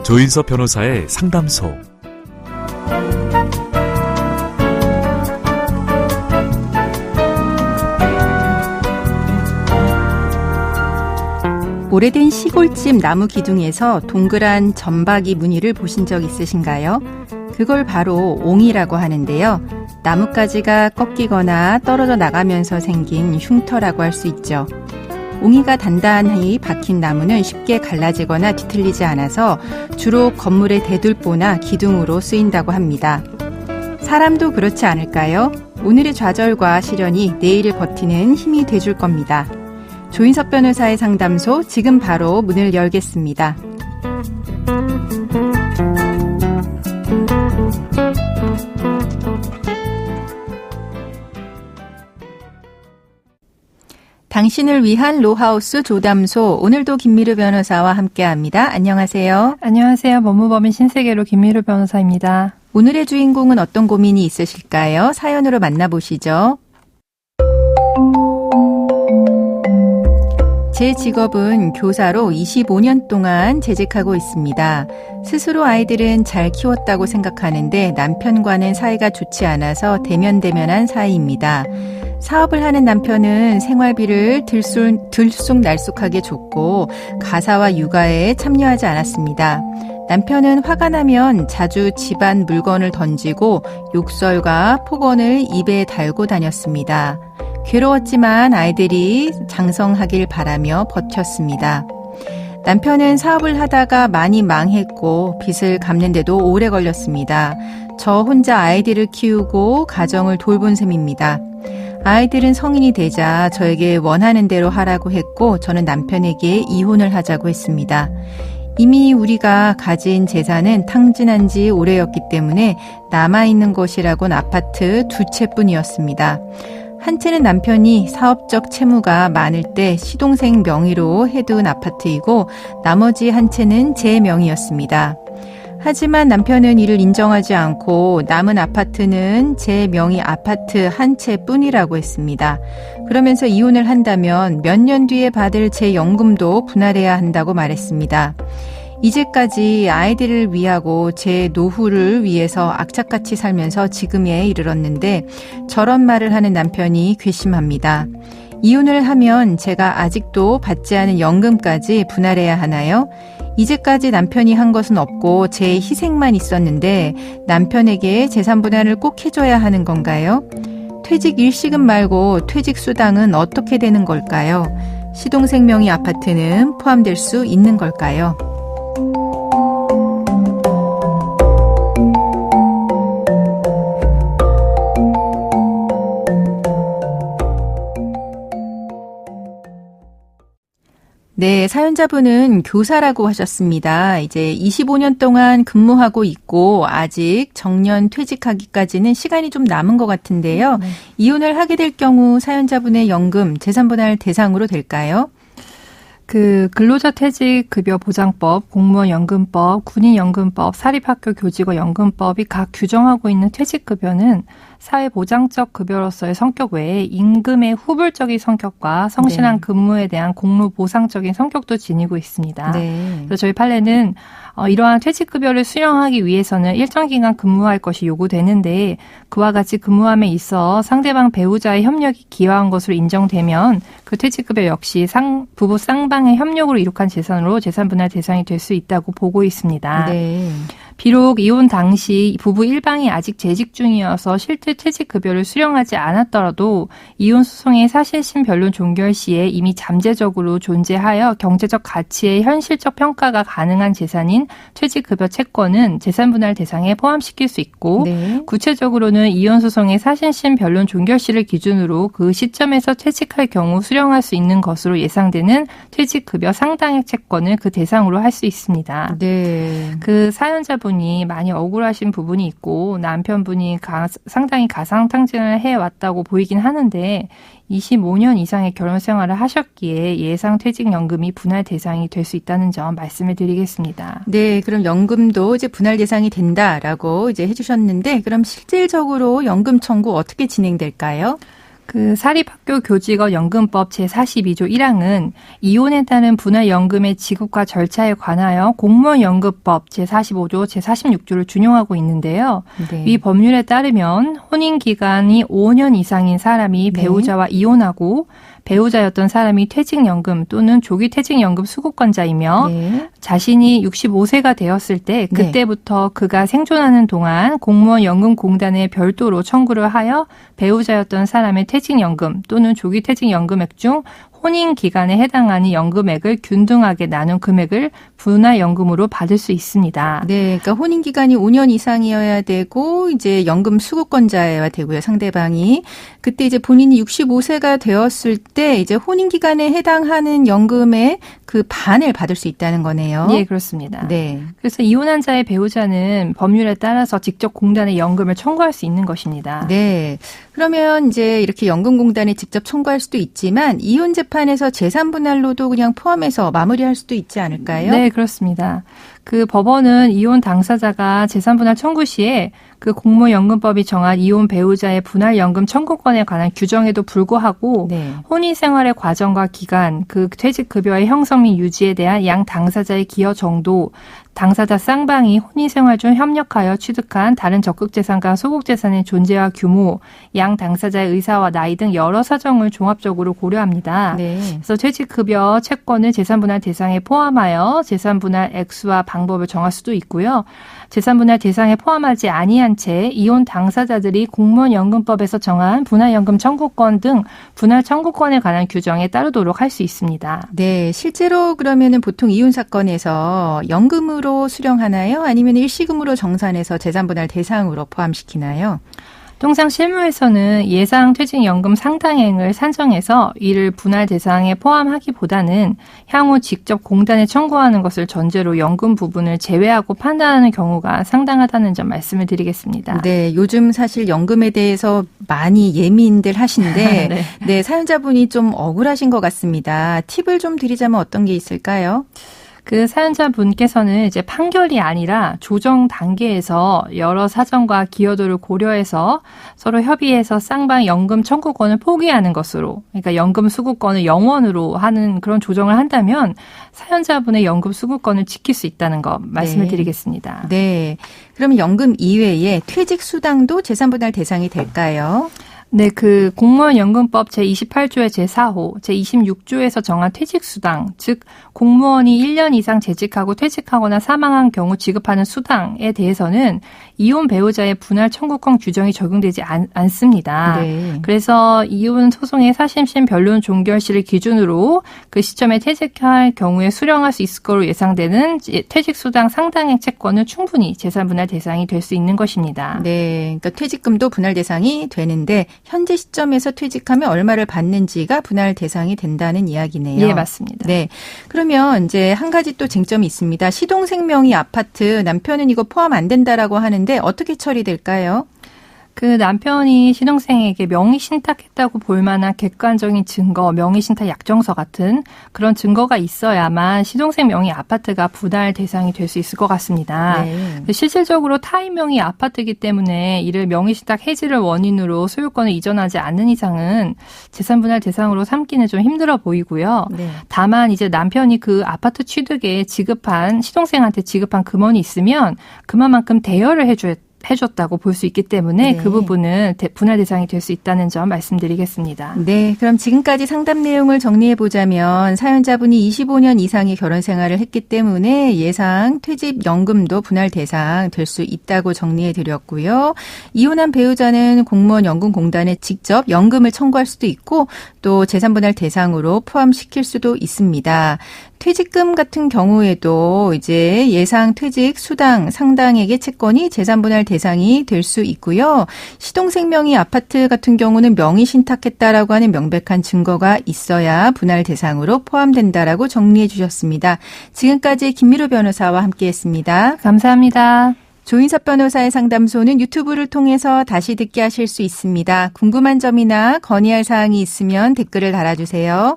조인섭 변호사의 상담소. 오래된 시골집 나무 기둥에서 동그란 점박이 무늬를 보신 적 있으신가요? 그걸 바로 옹이라고 하는데요. 나뭇가지가 꺾이거나 떨어져 나가면서 생긴 흉터라고 할 수 있죠. 옹이가 단단히 박힌 나무는 쉽게 갈라지거나 뒤틀리지 않아서 주로 건물의 대들보나 기둥으로 쓰인다고 합니다. 사람도 그렇지 않을까요? 오늘의 좌절과 시련이 내일을 버티는 힘이 돼줄 겁니다. 조인섭 변호사의 상담소 지금 바로 문을 열겠습니다. 당신을 위한 로하우스 조담소, 오늘도 김미루 변호사와 함께합니다. 안녕하세요. 안녕하세요. 법무법인 신세계로 김미루 변호사입니다. 오늘의 주인공은 어떤 고민이 있으실까요? 사연으로 만나보시죠. 제 직업은 교사로 25년 동안 재직하고 있습니다. 스스로 아이들은 잘 키웠다고 생각하는데 남편과는 사이가 좋지 않아서 대면대면한 사이입니다. 사업을 하는 남편은 생활비를 들쑥날쑥하게 줬고 가사와 육아에 참여하지 않았습니다. 남편은 화가 나면 자주 집안 물건을 던지고 욕설과 폭언을 입에 달고 다녔습니다. 괴로웠지만 아이들이 장성하길 바라며 버텼습니다. 남편은 사업을 하다가 많이 망했고 빚을 갚는데도 오래 걸렸습니다. 저 혼자 아이들을 키우고 가정을 돌본 셈입니다. 아이들은 성인이 되자 저에게 원하는 대로 하라고 했고 저는 남편에게 이혼을 하자고 했습니다. 이미 우리가 가진 재산은 탕진한 지 오래였기 때문에 남아있는 것이라곤 아파트 2채뿐이었습니다. 한 채는 남편이 사업적 채무가 많을 때 시동생 명의로 해둔 아파트이고 나머지 한 채는 제 명의였습니다. 하지만 남편은 이를 인정하지 않고 남은 아파트는 제 명의 아파트 한 채뿐이라고 했습니다. 그러면서 이혼을 한다면 몇 년 뒤에 받을 제 연금도 분할해야 한다고 말했습니다. 이제까지 아이들을 위하고 제 노후를 위해서 악착같이 살면서 지금에 이르렀는데 저런 말을 하는 남편이 괘씸합니다. 이혼을 하면 제가 아직도 받지 않은 연금까지 분할해야 하나요? 이제까지 남편이 한 것은 없고 제 희생만 있었는데 남편에게 재산 분할을 꼭 해줘야 하는 건가요? 퇴직 일시금 말고 퇴직 수당은 어떻게 되는 걸까요? 시동생 명의 아파트는 포함될 수 있는 걸까요? 네, 사연자분은 교사라고 하셨습니다. 이제 25년 동안 근무하고 있고 아직 정년 퇴직하기까지는 시간이 좀 남은 것 같은데요. 이혼을 하게 될 경우 사연자분의 연금, 재산분할 대상으로 될까요? 근로자 퇴직급여 보장법, 공무원연금법, 군인연금법, 사립학교교직원연금법이 각 규정하고 있는 퇴직급여는 사회보장적 급여로서의 성격 외에 임금의 후불적인 성격과 성실한 근무에 대한 공로보상적인 성격도 지니고 있습니다. 그래서 저희 판례는 이러한 퇴직급여를 수령하기 위해서는 일정 기간 근무할 것이 요구되는데 그와 같이 근무함에 있어 상대방 배우자의 협력이 기여한 것으로 인정되면 그 퇴직급여 역시 부부 쌍방의 협력으로 이룩한 재산으로 재산분할 대상이 될 수 있다고 보고 있습니다. 비록 이혼 당시 부부 일방이 아직 재직 중이어서 실제 퇴직급여를 수령하지 않았더라도 이혼 소송의 사실심 변론 종결 시에 이미 잠재적으로 존재하여 경제적 가치의 현실적 평가가 가능한 재산인 퇴직급여 채권은 재산분할 대상에 포함시킬 수 있고 구체적으로는 이혼 소송의 사실심 변론 종결 시를 기준으로 그 시점에서 퇴직할 경우 수령할 수 있는 것으로 예상되는 퇴직급여 상당액 채권을 그 대상으로 할 수 있습니다. 그 사연자분이 많이 억울하신 부분이 있고 남편분이 상당히 가상탕진을 해왔다고 보이긴 하는데 25년 이상의 결혼 생활을 하셨기에 예상 퇴직연금이 분할 대상이 될 수 있다는 점 말씀을 드리겠습니다. 네, 그럼 연금도 이제 분할 대상이 된다라고 이제 해주셨는데 그럼 실질적으로 연금 청구 어떻게 진행될까요? 그 사립학교 교직원 연금법 제42조 1항은 이혼에 따른 분할연금의 지급과 절차에 관하여 공무원 연금법 제45조, 제46조를 준용하고 있는데요. 네. 이 법률에 따르면 혼인 기간이 5년 이상인 사람이 네. 배우자와 이혼하고 배우자였던 사람이 퇴직연금 또는 조기퇴직연금 수급권자이며 네. 자신이 65세가 되었을 때 그때부터 그가 생존하는 동안 공무원 연금공단에 별도로 청구를 하여 배우자였던 사람의 퇴직연금 또는 조기퇴직연금액 중 혼인 기간에 해당하는 연금액을 균등하게 나눈 금액을 분할연금으로 받을 수 있습니다. 네, 그러니까 혼인 기간이 5년 이상이어야 되고 이제 연금 수급권자여야 되고요. 상대방이 그때 이제 본인이 65세가 되었을 때 이제 혼인 기간에 해당하는 연금의 그 반을 받을 수 있다는 거네요. 네, 그렇습니다. 네. 그래서 이혼한 자의 배우자는 법률에 따라서 직접 공단에 연금을 청구할 수 있는 것입니다. 네. 그러면 이제 이렇게 연금공단에 직접 청구할 수도 있지만 이혼 재판에서 재산 분할로도 그냥 포함해서 마무리할 수도 있지 않을까요? 네, 그렇습니다. 그 법원은 이혼 당사자가 재산 분할 청구 시에 그 공무연금법이 정한 이혼 배우자의 분할연금 청구권에 관한 규정에도 불구하고 네. 혼인 생활의 과정과 기간, 그 퇴직급여의 형성 및 유지에 대한 양 당사자의 기여 정도, 당사자 쌍방이 혼인 생활 중 협력하여 취득한 다른 적극재산과 소극재산의 존재와 규모, 양 당사자의 의사와 나이 등 여러 사정을 종합적으로 고려합니다. 네. 그래서 퇴직급여 채권을 재산분할 대상에 포함하여 재산분할 액수와 방법을 정할 수도 있고요. 재산분할 대상에 포함하지 아니한 채 이혼 당사자들이 공무원연금법에서 정한 분할연금 청구권 등 분할 청구권에 관한 규정에 따르도록 할 수 있습니다. 네, 실제로 그러면은 보통 이혼 사건에서 연금으로 수령하나요? 아니면 일시금으로 정산해서 재산분할 대상으로 포함시키나요? 통상 실무에서는 예상 퇴직연금 상당액을 산정해서 이를 분할 대상에 포함하기보다는 향후 직접 공단에 청구하는 것을 전제로 연금 부분을 제외하고 판단하는 경우가 상당하다는 점 말씀을 드리겠습니다. 네, 요즘 사실 연금에 대해서 많이 예민들 하신데 네. 네, 사연자분이 좀 억울하신 것 같습니다. 팁을 좀 드리자면 어떤 게 있을까요? 그 사연자분께서는 이제 판결이 아니라 조정 단계에서 여러 사정과 기여도를 고려해서 서로 협의해서 쌍방 연금 청구권을 포기하는 것으로, 그러니까 연금 수급권을 영원으로 하는 그런 조정을 한다면 사연자분의 연금 수급권을 지킬 수 있다는 거 말씀을 드리겠습니다. 네. 그럼 연금 이외에 퇴직 수당도 재산분할 대상이 될까요? 네, 그 공무원연금법 제28조의 제4호, 제26조에서 정한 퇴직수당, 즉 공무원이 1년 이상 재직하고 퇴직하거나 사망한 경우 지급하는 수당에 대해서는 이혼 배우자의 분할 청구권 규정이 적용되지 않습니다. 네. 그래서 이혼 소송의 4심심 변론 종결 시를 기준으로 그 시점에 퇴직할 경우에 수령할 수 있을 것으로 예상되는 퇴직수당 상당액 채권은 충분히 재산분할 대상이 될 수 있는 것입니다. 네. 그러니까 퇴직금도 분할 대상이 되는데 현재 시점에서 퇴직하면 얼마를 받는지가 분할 대상이 된다는 이야기네요. 예, 맞습니다. 네. 그러면 이제 한 가지 또 쟁점이 있습니다. 시동생 명의 아파트 남편은 이거 포함 안 된다라고 하는데 어떻게 처리될까요? 그 남편이 신혼생에게 명의 신탁했다고 볼 만한 객관적인 증거, 명의 신탁 약정서 같은 그런 증거가 있어야만 신혼생 명의 아파트가 분할 대상이 될 수 있을 것 같습니다. 네. 실질적으로 타인 명의 아파트이기 때문에 이를 명의 신탁 해지를 원인으로 소유권을 이전하지 않는 이상은 재산 분할 대상으로 삼기는 좀 힘들어 보이고요. 네. 다만 이제 남편이 그 아파트 취득에 지급한 신혼생한테 지급한 금원이 있으면 그만큼 대여를 해줬다고 볼 수 있기 때문에 네. 그 부분은 분할 대상이 될 수 있다는 점 말씀드리겠습니다. 네, 그럼 지금까지 상담 내용을 정리해 보자면 사연자분이 25년 이상의 결혼 생활을 했기 때문에 예상 퇴직연금도 분할 대상 될 수 있다고 정리해 드렸고요. 이혼한 배우자는 공무원 연금공단에 직접 연금을 청구할 수도 있고 또 재산분할 대상으로 포함시킬 수도 있습니다. 퇴직금 같은 경우에도 이제 예상 퇴직 수당 상당액의 채권이 재산분할 대상이 될 수 있고요. 시동생 명의 아파트 같은 경우는 명의 신탁했다라고 하는 명백한 증거가 있어야 분할 대상으로 포함된다라고 정리해 주셨습니다. 지금까지 김미루 변호사와 함께했습니다. 감사합니다. 조인섭 변호사의 상담소는 유튜브를 통해서 다시 듣게 하실 수 있습니다. 궁금한 점이나 건의할 사항이 있으면 댓글을 달아주세요.